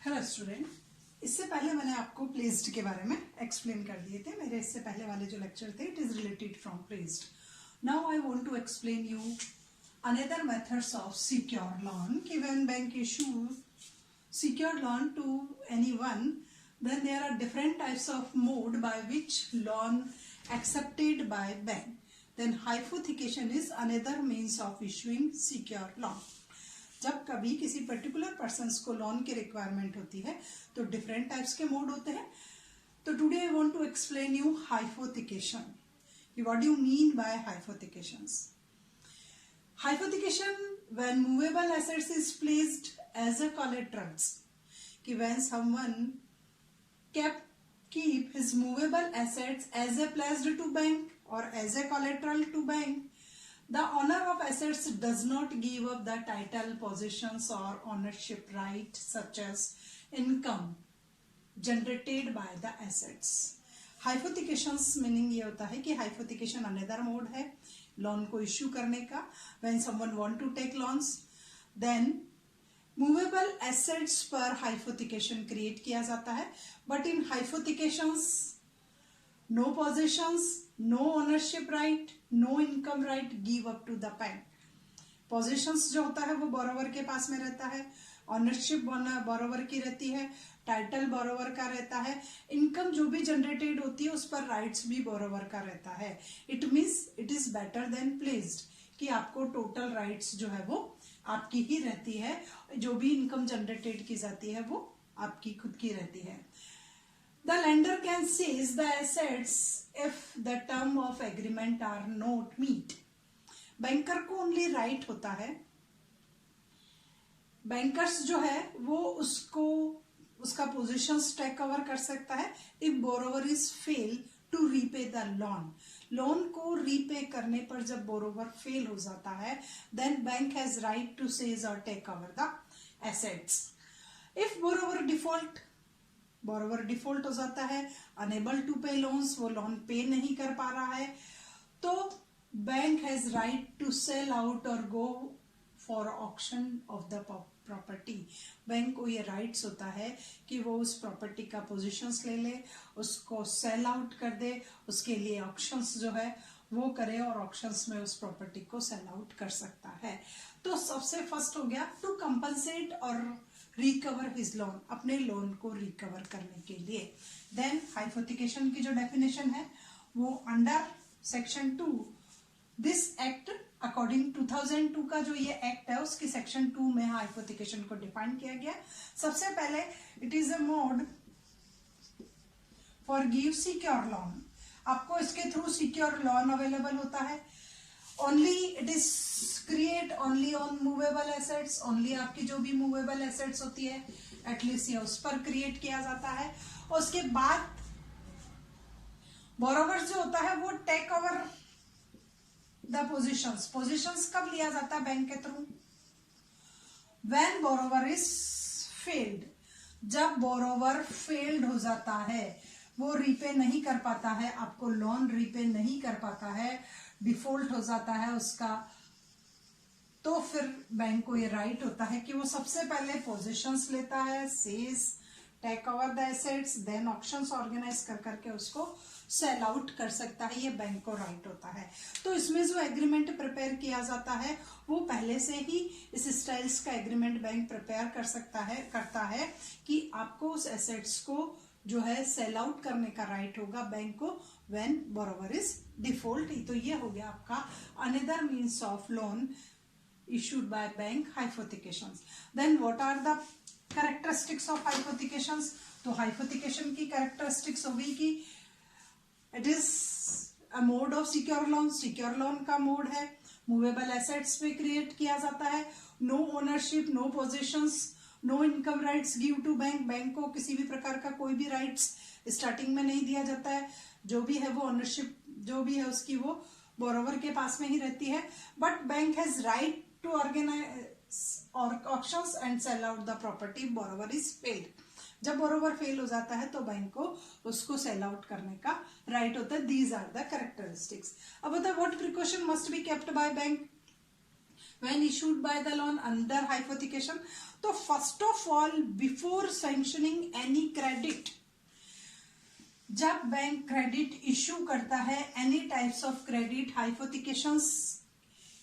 Hello student, इससे पहले मैंने आपको प्लेस्ड के बारे में एक्सप्लेन कर दिए थे। मेरे इससे पहले वाले जो लेक्चर थे, it is related from placed. Now I want to explain you another methods of secure loan कि when bank issue secure loan to anyone, then there are different types of mode by which loan accepted by bank. Then hypothecation is another means of issuing secure loan. जब कभी किसी particular persons को loan की requirement होती है तो different types के mode होते हैं। तो today I want to explain you hypothecation. What do you mean by hypothecations? Hypothecation when movable assets is placed as a collaterals, कि when someone keep his movable assets as a pledged to bank or as a collateral to bank, the owner of assets does not give up the title, possessions or ownership right such as income generated by the assets. Hypothecations meaning ये होता है कि hypothecation another mode है loan को issue करने का। when someone want to take loans, then movable assets पर hypothecation create किया जाता है। But in hypothecations no possessions, no ownership right, no income right give up to the bank. Possessions जो होता है वो बोरोवर के पास में रहता है, ऑनरशिप बोरोवर की रहती है, टाइटल बोरोवर का रहता है, इनकम जो भी जनरेटेड होती है उस पर राइट्स भी बोरोवर का रहता है। It means it is better than placed, कि आपको टोटल राइट्स जो है वो आपकी ही रहती है, जो भी इनकम जनरेटेड की जाती है वो आपकी खुद की रहती है। The lender can seize the assets if the term of agreement are not meet. Banker को ओनली राइट होता है, बैंकर्स जो है वो उसका पोजीशंस टेक ओवर कर सकता है if borrower is fail to repay the loan. Loan को रीपे करने पर जब बोरोवर फेल हो जाता है, then bank has right to seize और take over the assets. If borrower default हो जाता है, अनेबल टू पे लोन्स, वो लोन पे नहीं कर पा रहा है, तो bank has right to sell out और go for auction of the property. Bank को ये राइट्स होता है कि वो उस प्रॉपर्टी का पोजीशंस ले ले, उसको सेल आउट कर दे, उसके लिए ऑक्शंस जो है वो करे और ऑक्शंस में उस प्रॉपर्टी को सेल आउट कर सकता है। तो सबसे फर्स्ट हो गया टू कंपनसेट और रिकवर हिज लोन, अपने लोन को रिकवर करने के लिए। देन हाइपोथिकेशन की जो डेफिनेशन है वो under section 2 this act according 2002 का जो ये एक्ट है उसकी सेक्शन 2 में हाइपोथिकेशन को डिफाइन किया गया। सबसे पहले it is a mode for give secure loan. आपको इसके थ्रू सिक्योर लोन अवेलेबल होता है। Only it is create only on movable assets, only आपकी जो भी मूवेबल एसेट्स होती है एटलीस्ट ये उस पर क्रिएट किया जाता है। और उसके बाद बोरोवर जो होता है वो टेक ओवर द पोजिशंस कब लिया जाता है बैंक के through? When borrower is failed, जब बोरोवर फेल्ड हो जाता है, वो रीपे नहीं कर पाता है, आपको लोन रीपे नहीं कर पाता है, डिफॉल्ट हो जाता है उसका, तो फिर बैंक को ये राइट होता है कि वो सबसे पहले पोजिशंस लेता है, seize, take over the assets, then auctions organise कर करके उसको सेल आउट कर सकता है। ये बैंक को राइट होता है। तो इसमें जो एग्रीमेंट प्रिपेयर किया जाता है वो पहले से ही इस स्टाइल्स का एग्रीमेंट बैंक प्रिपेयर करता है कि आपको उस एसेट्स को जो है सेल आउट करने का राइट होगा बैंक को व्हेन बोरोवर इज डिफॉल्ट। तो ये हो गया आपका another means of loan issued by bank, hypothecations. Then what are the characteristics of hypothecations? तो hypothecation की characteristics होगी कि it is a mode of secure loan. secure loan का mode है, movable assets पे create किया जाता है, no ownership, no possessions, no income rights give to bank. Bank को किसी भी प्रकार का कोई भी rights स्टार्टिंग में नहीं दिया जाता है, जो भी है वो ओनरशिप जो भी है उसकी वो बोरोवर के पास में ही रहती है। But bank has right to organize or auctions and sell out the property borrower is failed. जब बोरोवर फेल हो जाता है तो बैंक को उसको सेल आउट करने का राइट होता है। These are the characteristics. अब बताओ what precaution must be kept by bank. When issued by the loan under hypothecation. तो first of all before sanctioning any credit, जब बैंक क्रेडिट इशू करता है, any types of credit hypothecations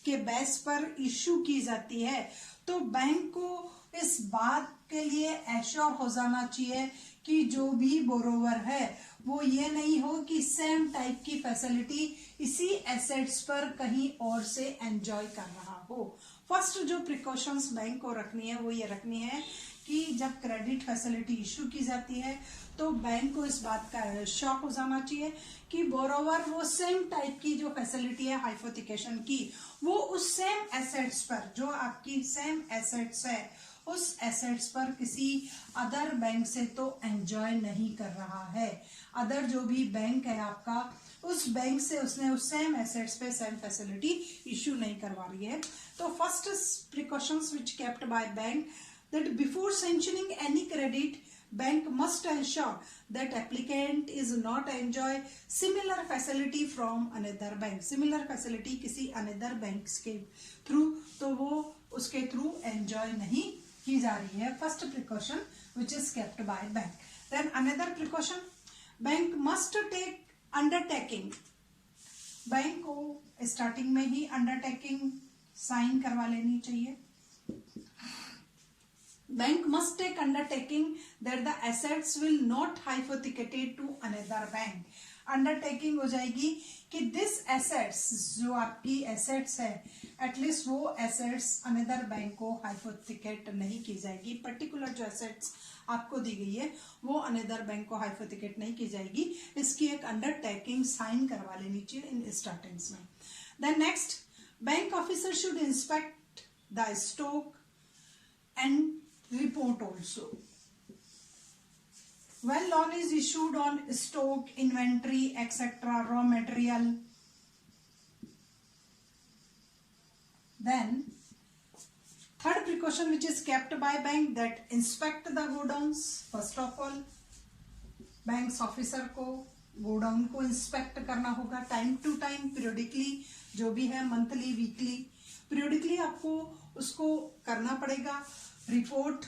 के base पर issue की जाती है, तो बैंक को इस बात के लिए एश्योर हो जाना चाहिए कि जो भी बोरोवर है वो ये नहीं हो कि सेम टाइप की फैसिलिटी इसी एसेट्स पर कहीं और से एंजॉय कर रहा हो। फर्स्ट जो प्रिकॉशंस बैंक को रखनी है वो ये रखनी है कि जब क्रेडिट फैसिलिटी इशू की जाती है तो बैंक को इस बात का शौक हो जाना चाहिए कि बोरोवर वो सेम टाइप की जो फैसिलिटी है हाइपोथिकेशन की, वो उस सेम एसेट्स पर, जो आपकी सेम एसेट्स है, उस एसेट्स पर किसी अदर बैंक से तो एंजॉय नहीं कर रहा है। अदर जो भी बैंक है आपका, उस बैंक से उसने उस सेम एसेट्स पे सेम फैसिलिटी इशू नहीं करवा रही है। तो first precautions which kept by bank, that before sanctioning any credit, bank must ensure that applicant is not enjoy similar facility from another bank। similar facility किसी another banks के through, तो वो उसके थ्रू एंजॉय नहीं की जा रही है। First precaution which is kept by bank। then another precaution, bank must take undertaking। Bank को स्टार्टिंग में ही अंडरटेकिंग साइन करवा लेनी चाहिए। Bank must take undertaking that the assets will not hypothecated to another bank। Undertaking हो जाएगी कि this assets, जो आपकी एसेट्स है, एटलीस्ट वो एसेट्स अनदर बैंक को हाइपोथिकेट नहीं की जाएगी। पर्टिकुलर जो एसेट्स आपको दी गई है वो अनदर बैंक को हाइपोथिकेट नहीं की जाएगी। इसकी एक अंडरटेकिंग साइन करवा लेनी चाहिए इन स्टार्टिंग्स में। Then next, bank officer should inspect the stock and report also when loan is issued on stock, inventory, etc., raw material। then third precaution which is kept by bank, that inspect the godowns। first of all banks officer को godown को inspect करना होगा time to time, periodically, जो भी है monthly, weekly, periodically आपको उसको करना पड़ेगा। रिपोर्ट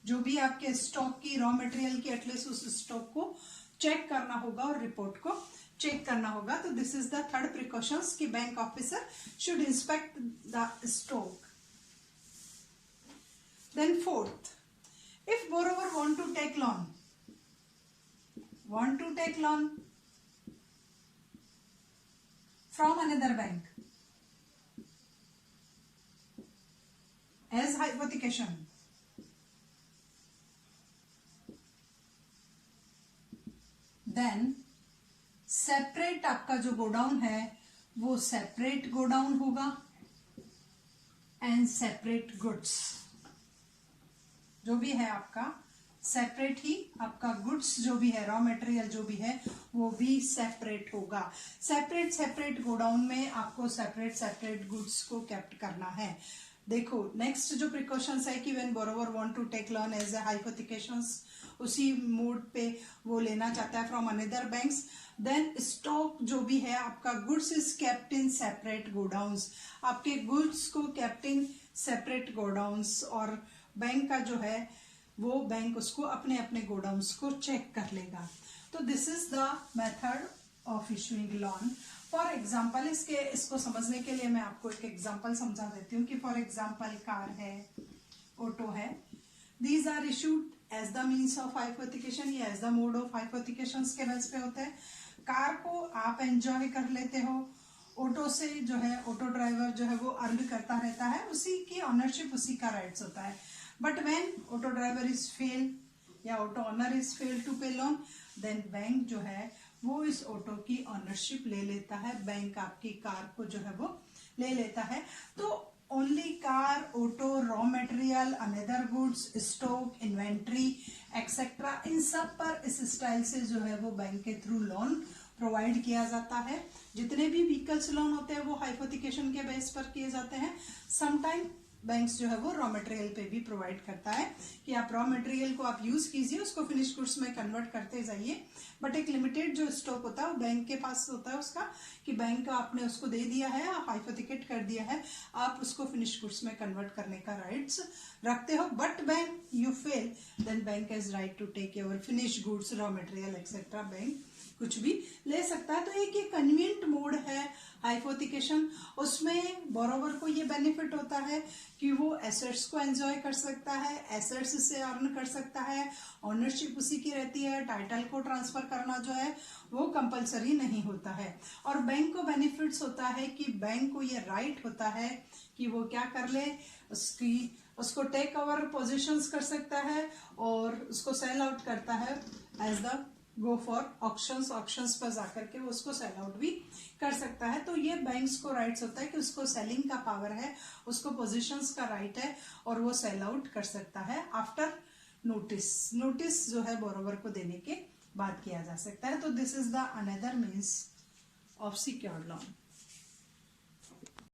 जो भी आपके स्टॉक की, रॉ मटेरियल की, एटलीस्ट उस स्टॉक को चेक करना होगा और रिपोर्ट को चेक करना होगा। तो this is the third precautions कि bank officer should inspect the stock. Then fourth, if borrower want to take loan from another bank as hypothecation, then separate आपका जो गोडाउन है वो सेपरेट गोडाउन होगा एंड सेपरेट गुड्स, जो भी है आपका सेपरेट ही, आपका गुड्स जो भी है, रॉ मटेरियल जो भी है वो भी सेपरेट होगा। सेपरेट गोडाउन में आपको सेपरेट गुड्स को कैप्ट करना है। देखो नेक्स्ट जो प्रिकॉशंस है कि when borrower want to take loan as a hypothecations, उसी मूड पे वो लेना चाहता है from another banks. Then stock जो भी है आपका, goods is kept in separate godowns, आपके गुड्स को केप्ट इन सेपरेट गोडाउन्स, और बैंक का जो है वो बैंक उसको अपने अपने गोडाउन्स को चेक कर लेगा। तो this is the method of issuing loan. For example, इसको समझने के लिए मैं आपको एक एग्जाम्पल समझा देती हूँ कि फॉर एग्जाम्पल कार है, ऑटो है, these are issued as the means of hypothecation या as the mode of hypothecation के बेस पे होते हैं। कार को आप एंजॉय कर लेते हो, ऑटो से जो है ऑटो ड्राइवर जो है वो अर्न करता रहता है, उसी की ऑनरशिप, उसी का राइट्स होता है। But when auto driver is fail or auto owner is fail to pay loan, then bank जो है वो इस ऑटो की ऑनरशिप ले लेता है, बैंक आपकी कार को जो है वो ले लेता है। तो only car, auto, raw material, another goods, stock, inventory etcetera, इन सब पर इस स्टाइल से जो है वो बैंक के थ्रू लोन प्रोवाइड किया जाता है। जितने भी व्हीकल्स लोन होते हैं वो हाइपोथिकेशन के बेस पर किए जाते हैं। समटाइम बैंक्स जो है वो रॉ मटेरियल पे भी प्रोवाइड करता है कि आप रॉ मटेरियल को आप यूज कीजिए, उसको फिनिश गुड्स में कन्वर्ट करते जाइए, बट एक लिमिटेड जो स्टॉक होता है वो बैंक के पास होता है उसका, कि बैंक आपने उसको दे दिया है, आप हाइपोथिकेट कर दिया है, आप उसको फिनिश गुड्स में कन्वर्ट करने का राइट्स रखते हो। But bank you fail, then bank has right to take your finish goods, raw material etcetera, bank कुछ भी ले सकता है। तो एक ये कन्वीनियंट मोड है हाइपोथिकेशन, उसमें बोरोवर को ये बेनिफिट होता है कि वो एसेट्स को एंजॉय कर सकता है, एसेट्स से अर्न कर सकता है, ओनरशिप उसी की रहती है, टाइटल को ट्रांसफर करना जो है वो कंपलसरी नहीं होता है। और बैंक को बेनिफिट्स होता है कि बैंक को ये राइट होता है कि वो क्या कर ले, उसको टेक ओवर पोजीशंस कर सकता है और उसको सेल आउट करता है as the go for auctions पर जाकर के वो उसको सेल आउट भी कर सकता है। तो ये बैंक्स को राइट्स होता है कि उसको सेलिंग का पावर है, उसको पोजीशंस का राइट है और वो सेल आउट कर सकता है आफ्टर नोटिस जो है बोरोवर को देने के बाद किया जा सकता है। तो this is the another means of secured loan.